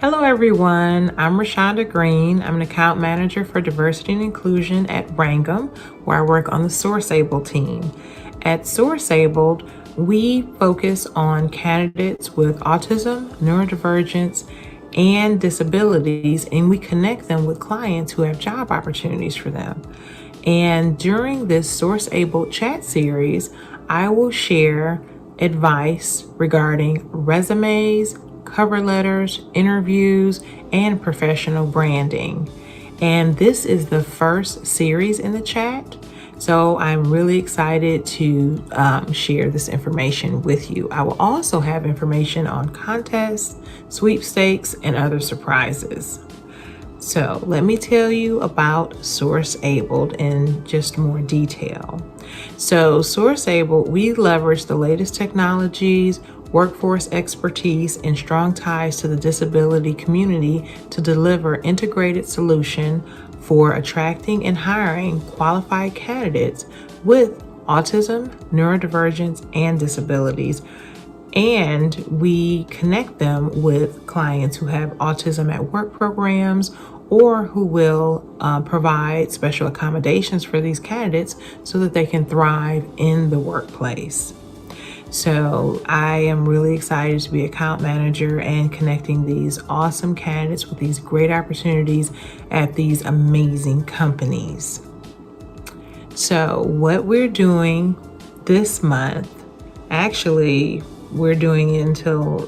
Hello everyone, I'm Rashonda Green. I'm an account manager for diversity and inclusion at Wrangham, where I work on the SourceAbled team. At SourceAbled, we focus on candidates with autism, neurodivergence, and disabilities, and we connect them with clients who have job opportunities for them. And during this SourceAbled chat series, I will share advice regarding resumes, cover letters, interviews, and professional branding. And this is the first series in the chat, so I'm really excited to share this information with you. I will also have information on contests, sweepstakes, and other surprises. So let me tell you about SourceAbled in just more detail. So SourceAbled, we leverage the latest technologies, workforce expertise, and strong ties to the disability community to deliver integrated solution for attracting and hiring qualified candidates with autism, neurodivergence, and disabilities. And we connect them with clients who have autism at work programs or who will provide special accommodations for these candidates so that they can thrive in the workplace. So I am really excited to be account manager and connecting these awesome candidates with these great opportunities at these amazing companies. So what we're doing this month, actually, we're doing it until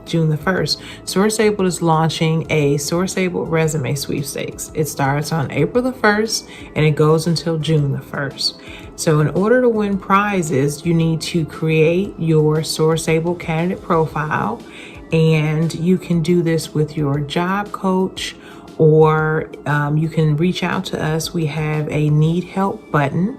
June the 1st. SourceAbled is launching a SourceAbled resume sweepstakes. It starts on April the 1st and it goes until June the 1st. So in order to win prizes, you need to create your SourceAbled candidate profile, and you can do this with your job coach, or you can reach out to us. We have a need help button,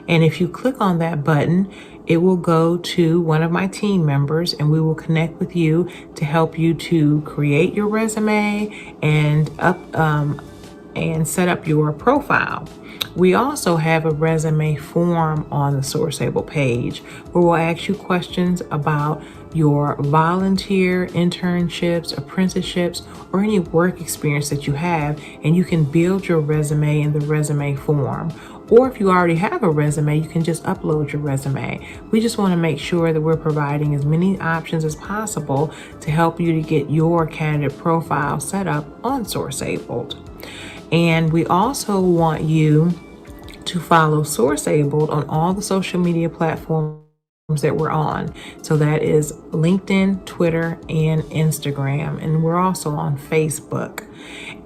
and if you click on that button, it will go to one of my team members and we will connect with you to help you to create your resume and set up your profile. We also have a resume form on the SourceAbled page where we'll ask you questions about your volunteer, internships, apprenticeships, or any work experience that you have, and you can build your resume in the resume form. Or if you already have a resume, you can just upload your resume. We just want to make sure that we're providing as many options as possible to help you to get your candidate profile set up on SourceAbled. And we also want you to follow SourceAbled on all the social media platforms that we're on. So that is LinkedIn, Twitter, and Instagram. And we're also on Facebook.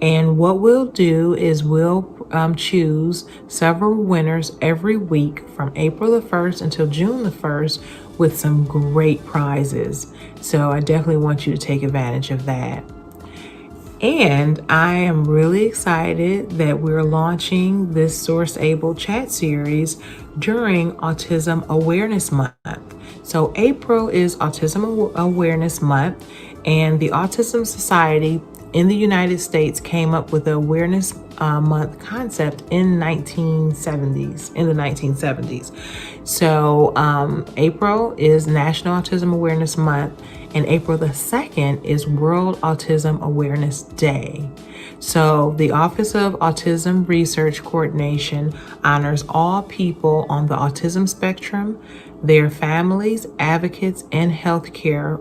And what we'll do is we'll choose several winners every week from April the 1st until June the 1st with some great prizes. So I definitely want you to take advantage of that. And I am really excited that we're launching this SourceAbled chat series during Autism Awareness Month. So April is Autism Awareness Month, and the Autism Society in the United States came up with the Awareness Month concept in the 1970s. So April is National Autism Awareness Month, and April the 2nd is World Autism Awareness Day. So the Office of Autism Research Coordination honors all people on the autism spectrum, their families, advocates, and healthcare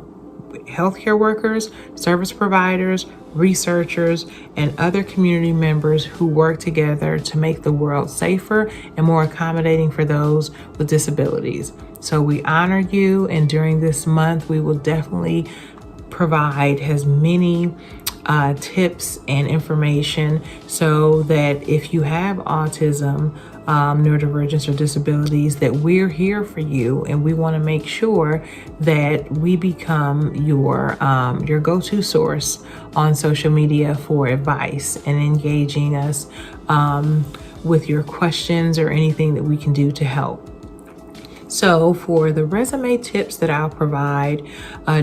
workers, service providers, researchers, and other community members who work together to make the world safer and more accommodating for those with disabilities. So we honor you, and during this month, we will definitely provide as many tips and information so that if you have autism, neurodivergence, or disabilities, that we're here for you, and we want to make sure that we become your go-to source on social media for advice and engaging us with your questions or anything that we can do to help. So for the resume tips that I'll provide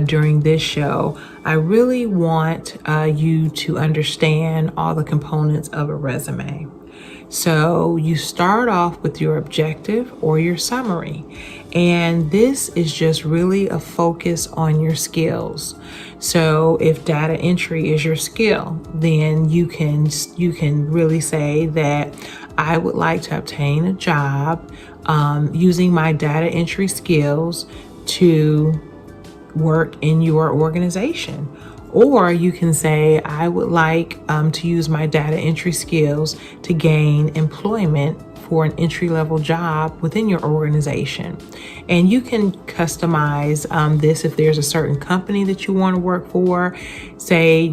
during this show, I really want you to understand all the components of a resume. So you start off with your objective or your summary, and this is just really a focus on your skills. So if data entry is your skill, then you can really say that I would like to obtain a job using my data entry skills to work in your organization. Or you can say, I would like to use my data entry skills to gain employment for an entry-level job within your organization. And you can customize this if there's a certain company that you want to work for. Say,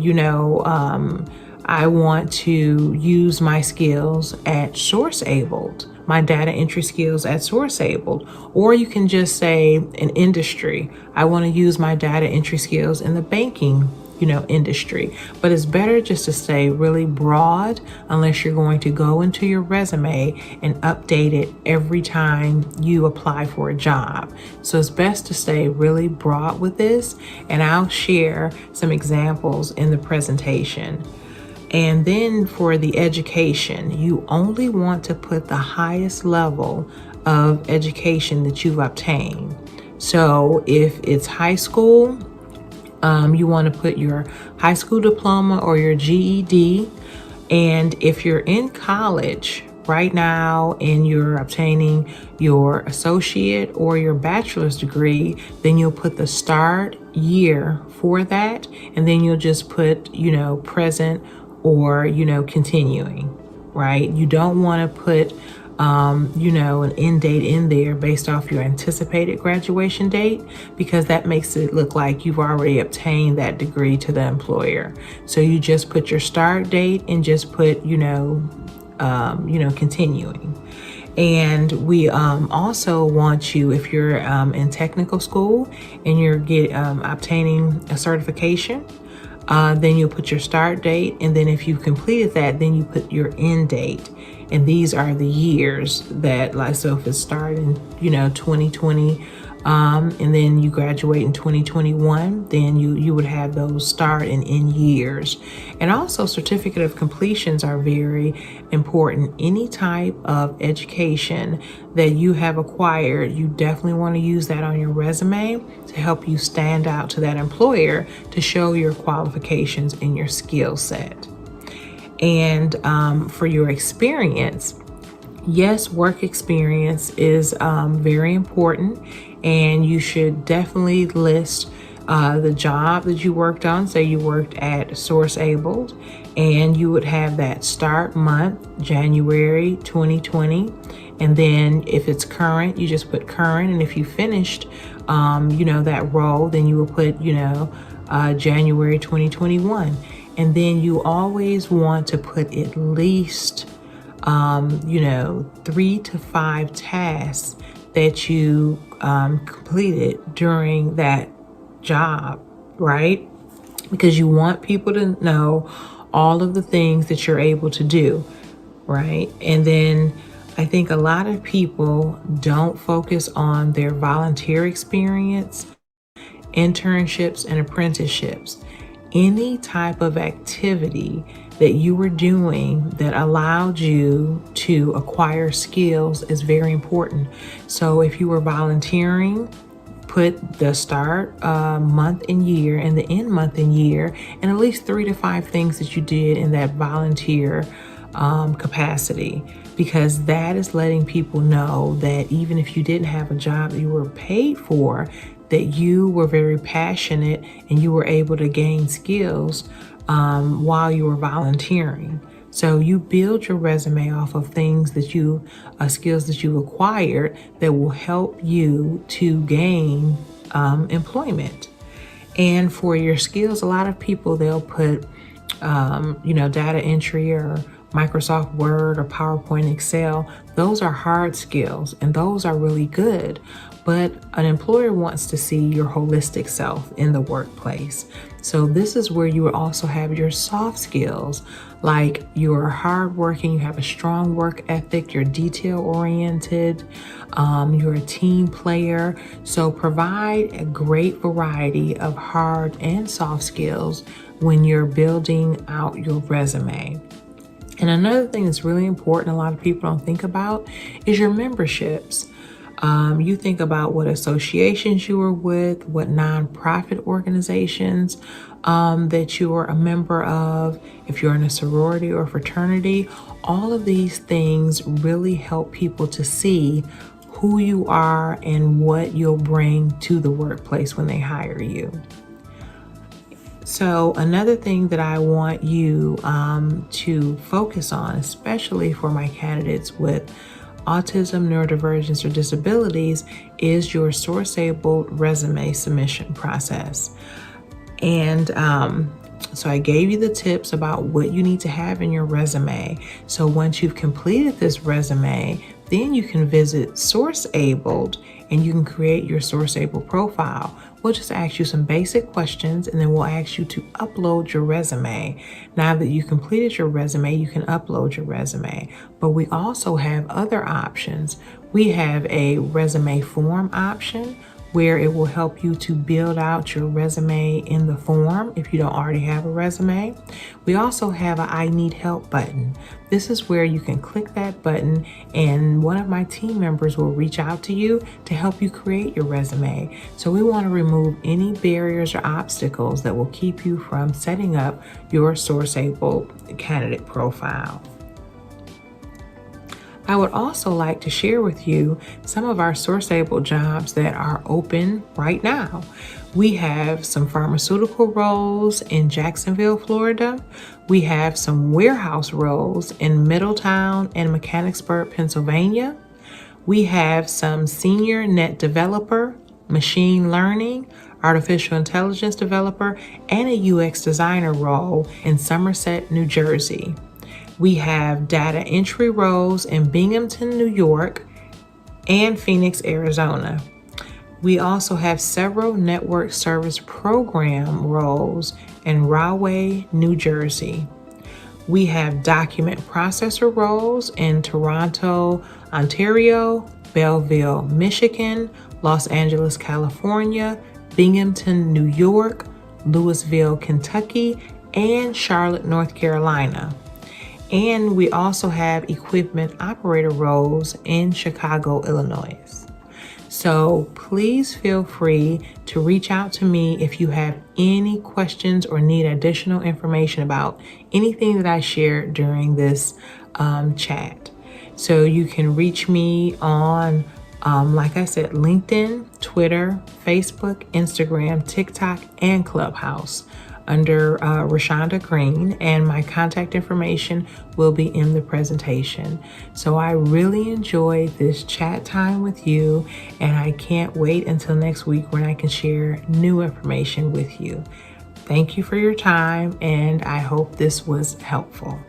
I want to use my skills at SourceAbled, my data entry skills at SourceAbled. Or you can just say an industry. I want to use my data entry skills in the banking industry. But it's better just to stay really broad unless you're going to go into your resume and update it every time you apply for a job. So it's best to stay really broad with this, and I'll share some examples in the presentation. And then for the education, you only want to put the highest level of education that you've obtained. So if it's high school, you want to put your high school diploma or your GED. And if you're in college right now and you're obtaining your associate or your bachelor's degree, then you'll put the start year for that. And then you'll just put, present or, continuing, right? You don't want to put an end date in there based off your anticipated graduation date, because that makes it look like you've already obtained that degree to the employer. So you just put your start date and just put, continuing. And we also want you, if you're in technical school and you're obtaining a certification, then you'll put your start date. And then if you've completed that, then you put your end date. And these are the years that, so if it started in, 2020, and then you graduate in 2021, then you would have those start and end years. And also certificate of completions are very important. Any type of education that you have acquired, you definitely want to use that on your resume to help you stand out to that employer, to show your qualifications and your skill set. And for your experience, yes, work experience is very important, and you should definitely list the job that you worked on. Say you worked at SourceAbled, and you would have that start month, January 2020. And then if it's current, you just put current. And if you finished, that role, then you will put, January 2021. And then you always want to put at least, 3 to 5 tasks that you completed during that job, right? Because you want people to know all of the things that you're able to do, right? And then I think a lot of people don't focus on their volunteer experience, internships, and apprenticeships. Any type of activity that you were doing that allowed you to acquire skills is very important. So if you were volunteering, put the start month and year and the end month and year, and at least 3 to 5 things that you did in that volunteer capacity, because that is letting people know that even if you didn't have a job that you were paid for, that you were very passionate and you were able to gain skills while you were volunteering. So you build your resume off of things that skills that you acquired that will help you to gain employment. And for your skills, a lot of people, they'll put, data entry or Microsoft Word or PowerPoint, Excel. Those are hard skills, and those are really good. but an employer wants to see your holistic self in the workplace. So this is where you will also have your soft skills, like you're hardworking, you have a strong work ethic, you're detail oriented, you're a team player. So provide a great variety of hard and soft skills when you're building out your resume. And another thing that's really important, a lot of people don't think about, is your memberships. You think about what associations you are with, what nonprofit organizations that you are a member of, if you're in a sorority or fraternity. All of these things really help people to see who you are and what you'll bring to the workplace when they hire you. So another thing that I want you to focus on, especially for my candidates with autism, neurodivergence, or disabilities, is your SourceAbled resume submission process. And so I gave you the tips about what you need to have in your resume. So once you've completed this resume, then you can visit SourceAbled and you can create your SourceAbled profile. We'll just ask you some basic questions and then we'll ask you to upload your resume. Now that you completed your resume, you can upload your resume. But we also have other options. We have a resume form option where it will help you to build out your resume in the form if you don't already have a resume. We also have a I need help button. This is where you can click that button and one of my team members will reach out to you to help you create your resume. So we want to remove any barriers or obstacles that will keep you from setting up your SourceAbled candidate profile. I would also like to share with you some of our SourceAbled jobs that are open right now. We have some pharmaceutical roles in Jacksonville, Florida. We have some warehouse roles in Middletown and Mechanicsburg, Pennsylvania. We have some senior net developer, machine learning, artificial intelligence developer, and a UX designer role in Somerset, New Jersey. We have data entry roles in Binghamton, New York, and Phoenix, Arizona. We also have several network service program roles in Rahway, New Jersey. We have document processor roles in Toronto, Ontario, Belleville, Michigan, Los Angeles, California, Binghamton, New York, Louisville, Kentucky, and Charlotte, North Carolina. And we also have equipment operator roles in Chicago, Illinois. So please feel free to reach out to me if you have any questions or need additional information about anything that I shared during this chat. So you can reach me on, like I said, LinkedIn, Twitter, Facebook, Instagram, TikTok, and Clubhouse under Rashonda Green, and my contact information will be in the presentation. So I really enjoyed this chat time with you, and I can't wait until next week when I can share new information with you. Thank you for your time, and I hope this was helpful.